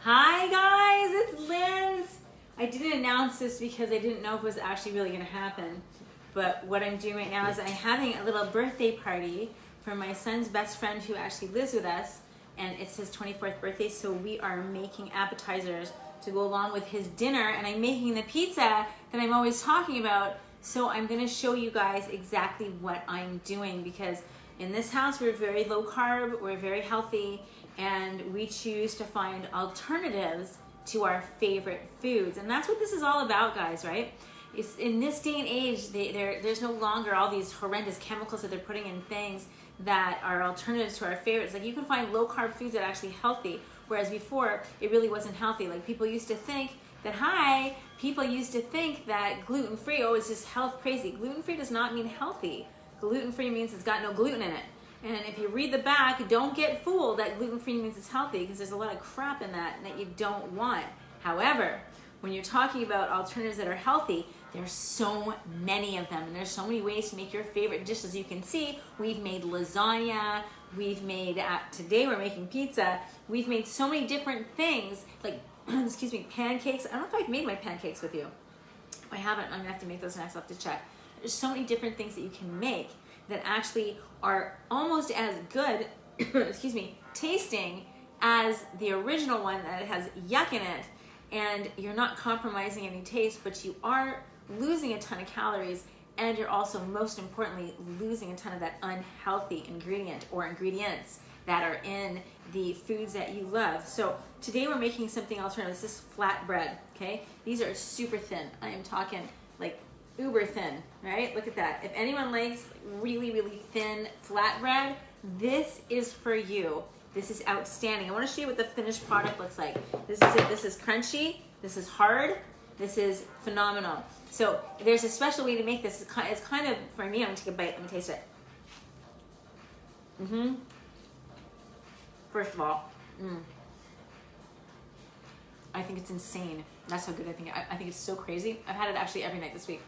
Hi guys, it's Linz. I didn't announce this because I didn't know if it was actually really going to happen. But what I'm doing right now is I'm having a little birthday party for my son's best friend who actually lives with us. And it's his 24th birthday, so we are making appetizers to go along with his dinner. And I'm making the pizza that I'm always talking about. So I'm going to show you guys exactly what I'm doing, because in this house we're very low carb, we're very healthy, and we choose to find alternatives to our favorite foods. And that's what this is all about, guys, right? It's in this day and age, there's no longer all these horrendous chemicals that they're putting in things that are alternatives to our favorites. Like, you can find low carb foods that are actually healthy, whereas before it really wasn't healthy. Like, people used to think that gluten-free, oh, it's just health crazy. Gluten-free does not mean healthy. Gluten-free means it's got no gluten in it. And if you read the back, don't get fooled that gluten-free means it's healthy, because there's a lot of crap in that you don't want. However, when you're talking about alternatives that are healthy, there's so many of them, and there's so many ways to make your favorite dishes. You can see we've made lasagna, we've made, today we're making pizza, we've made so many different things, like, excuse me, pancakes. I don't know if I've made my pancakes with you. If I haven't, I'm gonna have to make those next. I'll have to check. There's so many different things that you can make that actually are almost as good, excuse me, tasting as the original one that has yuck in it, and you're not compromising any taste, but you are losing a ton of calories, and you're also, most importantly, losing a ton of that unhealthy ingredient or ingredients that are in the foods that you love. So today we're making something alternative. This is flatbread, okay? These are super thin. I am talking like uber thin, right? Look at that. If anyone likes really, really thin flatbread, this is for you. This is outstanding. I want to show you what the finished product looks like. This is it. This is crunchy. This is hard. This is phenomenal. So there's a special way to make this. It's kind of, for me, I'm going to take a bite. Let me taste it. First of all, I think it's insane. That's how good I think. I think it's so crazy. I've had it actually every night this week.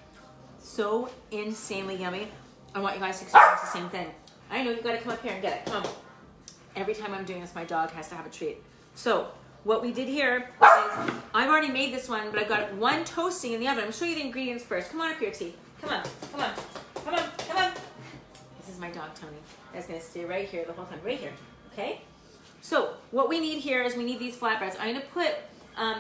So insanely yummy. I want you guys to experience the same thing. I know you got to come up here and get it. Come on. Every time I'm doing this, my dog has to have a treat. So what we did here is, I've already made this one, but I've got one toasting in the oven. I'm going to show you the ingredients first. Come on up here, T. Come on. Come on. Come on. Come on. This is my dog, Tony. That's going to stay right here the whole time. Right here. Okay? So what we need here is we need these flatbreads. I'm going to put,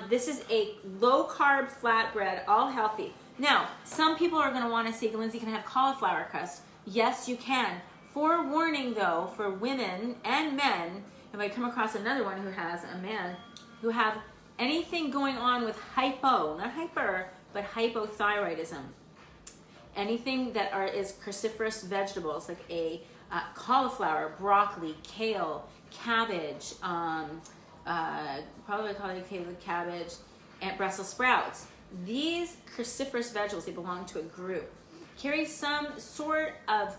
this is a low-carb flatbread, all healthy. Now, some people are going to want to say, Lindsay, can I have cauliflower crust? Yes, you can. Forewarning, though, for women and men, if I come across another one who has a man, who have anything going on with hypo, not hyper, but hypothyroidism. Anything that is cruciferous vegetables, like a cauliflower, broccoli, kale, cabbage, probably cabbage, and Brussels sprouts. These cruciferous vegetables, they belong to a group, carry some sort of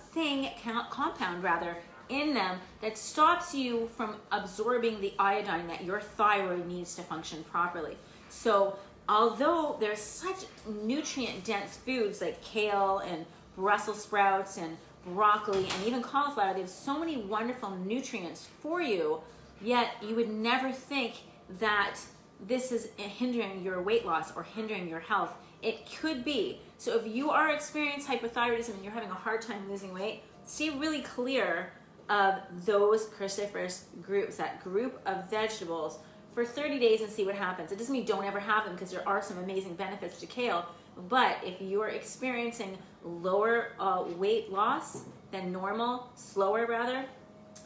compound in them that stops you from absorbing the iodine that your thyroid needs to function properly. So although there's such nutrient dense foods like kale and Brussels sprouts and broccoli and even cauliflower, they have so many wonderful nutrients for you, yet you would never think that this is hindering your weight loss or hindering your health. It could be. So if you are experiencing hypothyroidism and you're having a hard time losing weight, stay really clear of those cruciferous groups, that group of vegetables, for 30 days and see what happens. It doesn't mean don't ever have them, because there are some amazing benefits to kale. But if you are experiencing lower weight loss than normal, slower rather,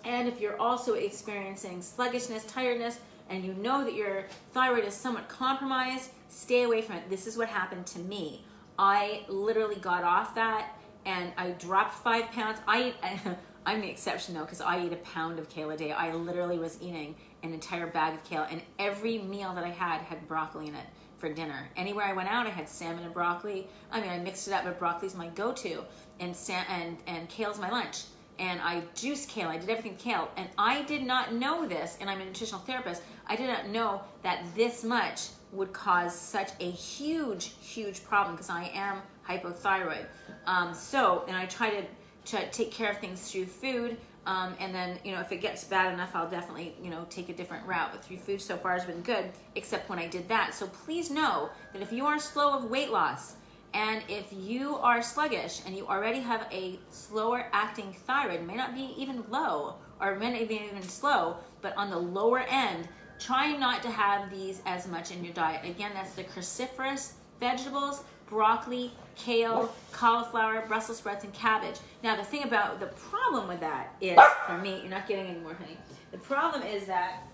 and if you're also experiencing sluggishness, tiredness, and you know that your thyroid is somewhat compromised, stay away from it. This is what happened to me. I literally got off that and I dropped 5 pounds. I'm the exception though, because I eat a pound of kale a day. I literally was eating an entire bag of kale, and every meal that I had broccoli in it for dinner. Anywhere I went out, I had salmon and broccoli. I mean, I mixed it up, but broccoli's my go-to, and kale's my lunch. And I juiced kale, I did everything with kale. And I did not know this, and I'm a nutritional therapist, I did not know that this much would cause such a huge, huge problem, because I am hypothyroid. And I try to take care of things through food. And then, you know, if it gets bad enough, I'll definitely, you know, take a different route. But 3 Foods so far has been good, except when I did that. So please know that if you are slow of weight loss, and if you are sluggish and you already have a slower acting thyroid, may not be even low or may not be even slow, but on the lower end, try not to have these as much in your diet. Again, that's the cruciferous vegetables, broccoli, kale, cauliflower, Brussels sprouts, and cabbage. Now, the thing about the problem with that is, for me, you're not getting any more, honey. The problem is that,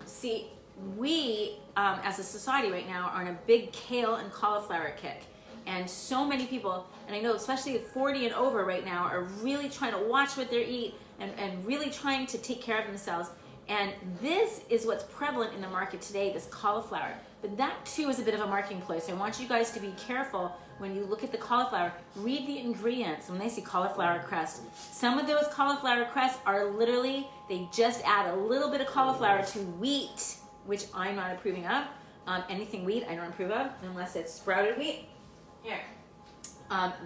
see, we as a society right now are on a big kale and cauliflower kick. And so many people, and I know especially 40 and over right now, are really trying to watch what they eat and really trying to take care of themselves. And this is what's prevalent in the market today, this cauliflower. But that too is a bit of a marketing play. So I want you guys to be careful when you look at the cauliflower. Read the ingredients. When they see cauliflower crust, some of those cauliflower crusts are literally, they just add a little bit of cauliflower to wheat, which I'm not approving of. Anything wheat I don't approve of unless it's sprouted wheat. Here.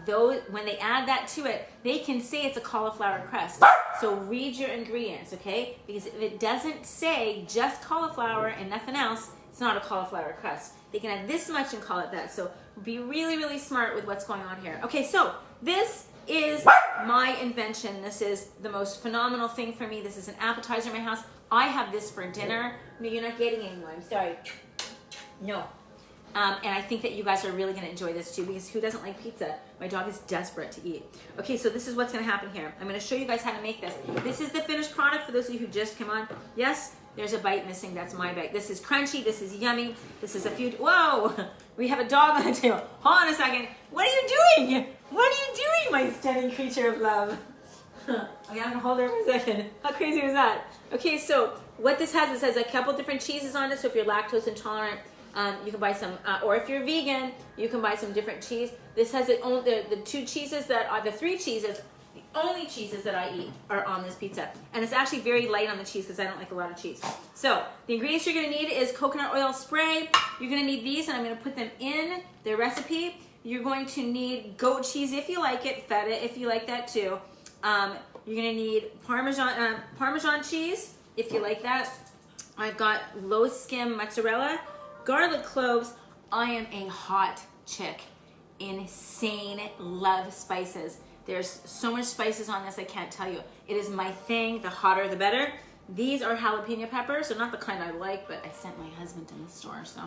Those, when they add that to it, they can say it's a cauliflower crust. So read your ingredients, okay? Because if it doesn't say just cauliflower and nothing else, it's not a cauliflower crust. They can add this much and call it that. So be really, really smart with what's going on here. Okay, so this is my invention. This is the most phenomenal thing for me. This is an appetizer in my house. I have this for dinner. No, you're not getting any more. I'm sorry. No. And I think that you guys are really going to enjoy this too, because who doesn't like pizza? My dog is desperate to eat. Okay, so this is what's going to happen here. I'm going to show you guys how to make this. This is the finished product for those of you who just come on. Yes, there's a bite missing. That's my bite. This is crunchy. This is yummy. This is a few. Whoa, we have a dog on the table. Hold on a second. What are you doing? What are you doing, my stunning creature of love? Okay, I'm going to hold her for a second. How crazy was that? Okay, so what this has, it has a couple different cheeses on it. So if you're lactose intolerant, you can buy some, or if you're vegan, you can buy some different cheese. This has the 2 cheeses that are the 3 cheeses. The only cheeses that I eat are on this pizza, and it's actually very light on the cheese because I don't like a lot of cheese. So the ingredients you're going to need is coconut oil spray. You're going to need these, and I'm going to put them in the recipe. You're going to need goat cheese if you like it, feta if you like that too. You're going to need Parmesan cheese if you like that. I've got low skim mozzarella. Garlic cloves. I am a hot chick. Insane love spices. There's so much spices on this I can't tell you. It is my thing. The hotter the better. These are jalapeno peppers. They're not the kind I like, but I sent my husband in the store. So,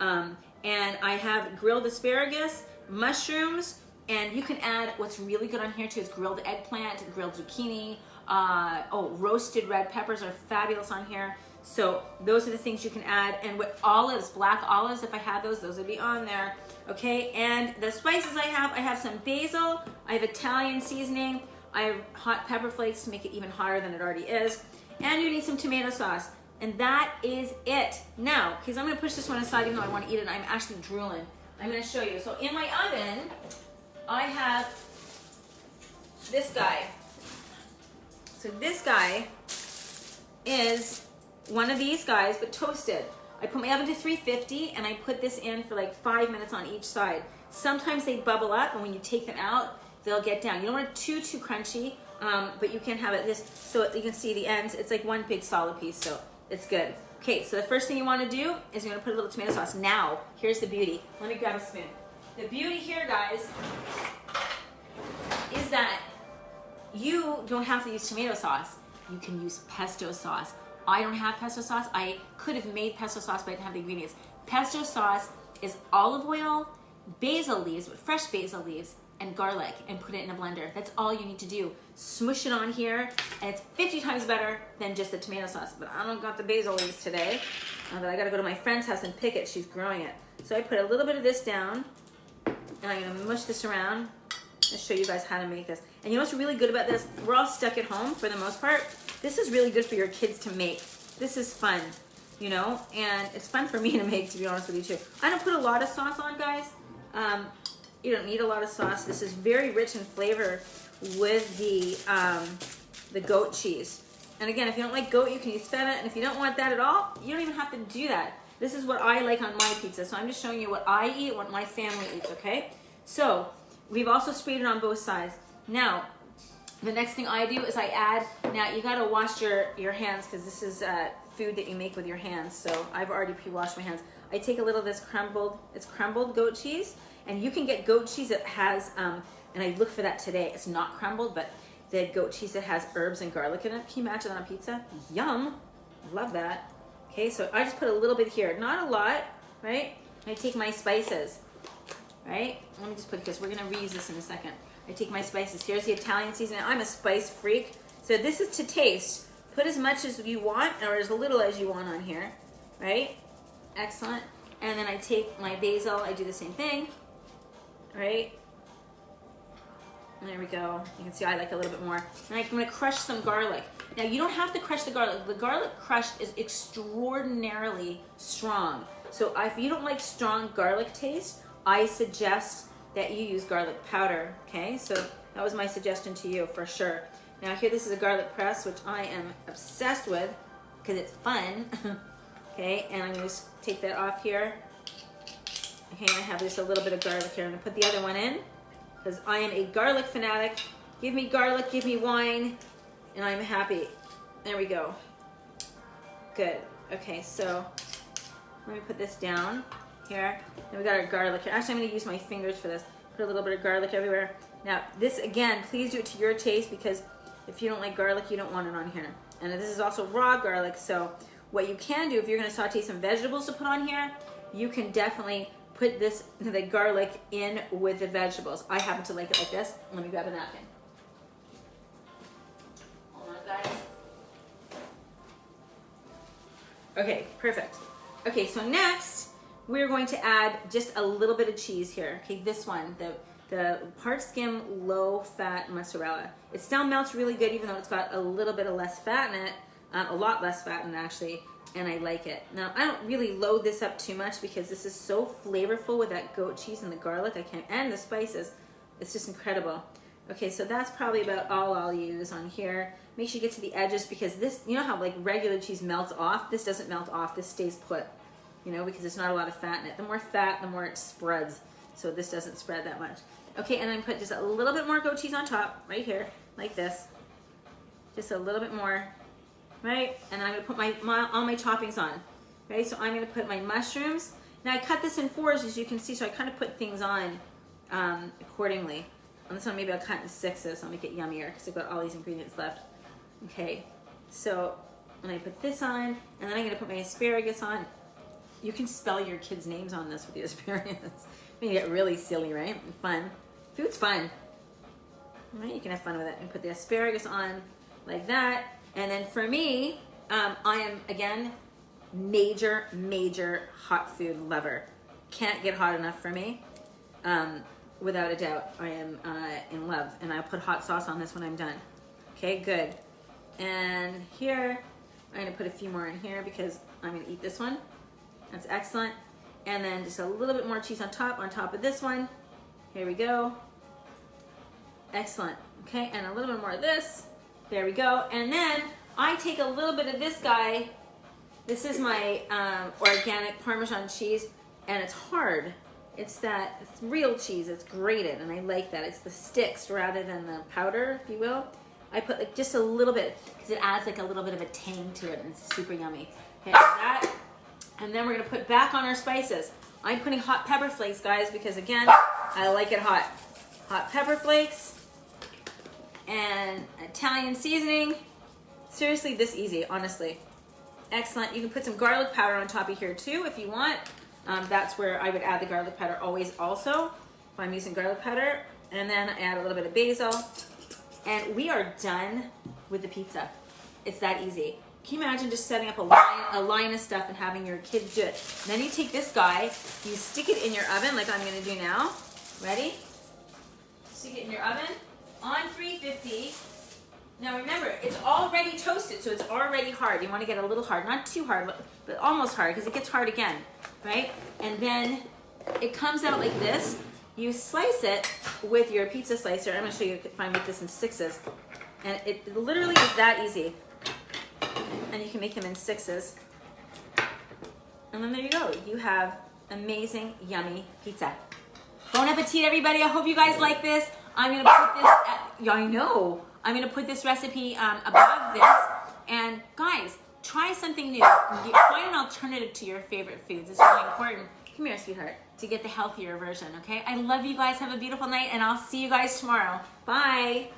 and I have grilled asparagus, mushrooms, and you can add, what's really good on here too is grilled eggplant, grilled zucchini. Roasted red peppers are fabulous on here. So those are the things you can add. And with olives, black olives, if I had those would be on there. Okay, and the spices I have some basil, I have Italian seasoning, I have hot pepper flakes to make it even hotter than it already is, and you need some tomato sauce. And that is it. Now, because I'm going to push this one aside even though I want to eat it, I'm actually drooling. I'm going to show you. So in my oven, I have this guy. So this guy is one of these guys, but toasted. I put my oven to 350 and I put this in for like 5 minutes on each side. Sometimes they bubble up, and when you take them out, they'll get down. You don't want it too crunchy, but you can have it this, so you can see the ends. It's like one big solid piece, so it's good. Okay, so the first thing you want to do is you're going to put a little tomato sauce. Now, here's the beauty. Let me grab a spoon. The beauty here, guys, is that you don't have to use tomato sauce. You can use pesto sauce. I don't have pesto sauce. I could have made pesto sauce, but I didn't have the ingredients. Pesto sauce is olive oil, basil leaves, but fresh basil leaves, and garlic, and put it in a blender. That's all you need to do. Smush it on here, and it's 50 times better than just the tomato sauce. But I don't got the basil leaves today. But I gotta go to my friend's house and pick it. She's growing it. So I put a little bit of this down, and I'm gonna mush this around and show you guys how to make this. And you know what's really good about this? We're all stuck at home for the most part. This is really good for your kids to make. This is fun, you know, and it's fun for me to make, to be honest with you too. I don't put a lot of sauce on, guys. You don't need a lot of sauce. This is very rich in flavor with the goat cheese. And again, if you don't like goat, you can use feta. And if you don't want that at all, you don't even have to do that. This is what I like on my pizza. So I'm just showing you what I eat, what my family eats, okay? So we've also sprayed it on both sides. Now, The next thing I do is I add, now you gotta wash your hands because this is food that you make with your hands. So I've already pre-washed my hands. I take a little of this crumbled goat cheese, and you can get goat cheese that has, and I look for that today. It's not crumbled, but the goat cheese that has herbs and garlic in it. Can you imagine on a pizza? Yum, love that. Okay, so I just put a little bit here, not a lot, right? I take my spices, right? Let me just put this, we're gonna reuse this in a second. I take my spices. Here's the Italian seasoning. I'm a spice freak. So this is to taste. Put as much as you want or as little as you want on here, right? Excellent. And then I take my basil. I do the same thing, right? There we go. You can see I like a little bit more. And I'm gonna crush some garlic. Now you don't have to crush the garlic. The garlic crushed is extraordinarily strong. So if you don't like strong garlic taste, I suggest that you use garlic powder, okay? So that was my suggestion to you for sure. Now here, this is a garlic press, which I am obsessed with because it's fun, okay? And I'm gonna just take that off here. Okay, and I have just a little bit of garlic here. I'm gonna put the other one in because I am a garlic fanatic. Give me garlic, give me wine, and I'm happy. There we go. Good, okay, so let me put this down here. And we got our garlic here. Actually, I'm going to use my fingers for this. Put a little bit of garlic everywhere. Now, this again, please do it to your taste because if you don't like garlic, you don't want it on here. And this is also raw garlic, so what you can do if you're going to saute some vegetables to put on here, you can definitely put the garlic in with the vegetables. I happen to like it like this. Let me grab a napkin. Hold on, guys. Okay, perfect. Okay, so next, we're going to add just a little bit of cheese here. Okay, this one, the part skim low fat mozzarella. It still melts really good even though it's got a little bit of less fat in it, a lot less fat in it actually, and I like it. Now, I don't really load this up too much because this is so flavorful with that goat cheese and the garlic, and the spices. It's just incredible. Okay, so that's probably about all I'll use on here. Make sure you get to the edges because this, you know how like regular cheese melts off? This doesn't melt off, this stays put. You know, because there's not a lot of fat in it. The more fat, the more it spreads. So this doesn't spread that much. Okay, and then put just a little bit more goat cheese on top, right here, like this. Just a little bit more, right? And I'm gonna put all my toppings on, right? So I'm gonna put my mushrooms. Now I cut this in fours, as you can see, so I kind of put things on accordingly. On this one, maybe I'll cut in sixes, so I'll make it yummier, because I've got all these ingredients left. Okay, so when I put this on, and then I'm gonna put my asparagus on. You can spell your kids' names on this with the asparagus. I mean, you get really silly, right? Fun. Food's fun. Right? You can have fun with it. And put the asparagus on like that. And then for me, I am, again, major hot food lover. Can't get hot enough for me. Without a doubt, I am in love. And I'll put hot sauce on this when I'm done. Okay, good. And here, I'm going to put a few more in here because I'm going to eat this one. That's excellent. And then just a little bit more cheese on top of this one. Here we go. Excellent. Okay, and a little bit more of this. There we go. And then I take a little bit of this guy. This is my organic Parmesan cheese, and it's hard. It's real cheese. It's grated, and I like that. It's the sticks rather than the powder, if you will. I put like just a little bit because it adds like a little bit of a tang to it, and it's super yummy. Okay, that. And then we're gonna put back on our spices. I'm putting hot pepper flakes, guys, because again, I like it hot. Hot pepper flakes and Italian seasoning. Seriously, this easy, honestly. Excellent. You can put some garlic powder on top of here too if you want. That's where I would add the garlic powder always also, if I'm using garlic powder. And then I add a little bit of basil. And we are done with the pizza. It's that easy. Can you imagine just setting up a line of stuff and having your kids do it? And then you take this guy, you stick it in your oven like I'm gonna do now. Ready? Stick it in your oven on 350. Now remember, it's already toasted, so it's already hard. You wanna get a little hard, not too hard, but almost hard, because it gets hard again, right? And then it comes out like this. You slice it with your pizza slicer. I'm gonna show you if I make this in sixes. And it literally is that easy. And you can make them in sixes. And then there you go. You have amazing, yummy pizza. Bon appetit, everybody. I hope you guys like this. I'm gonna put this, yeah, I know. I'm gonna put this recipe above this. And guys, try something new. Find an alternative to your favorite foods. It's really important. Come here, sweetheart, to get the healthier version, okay? I love you guys. Have a beautiful night, and I'll see you guys tomorrow. Bye.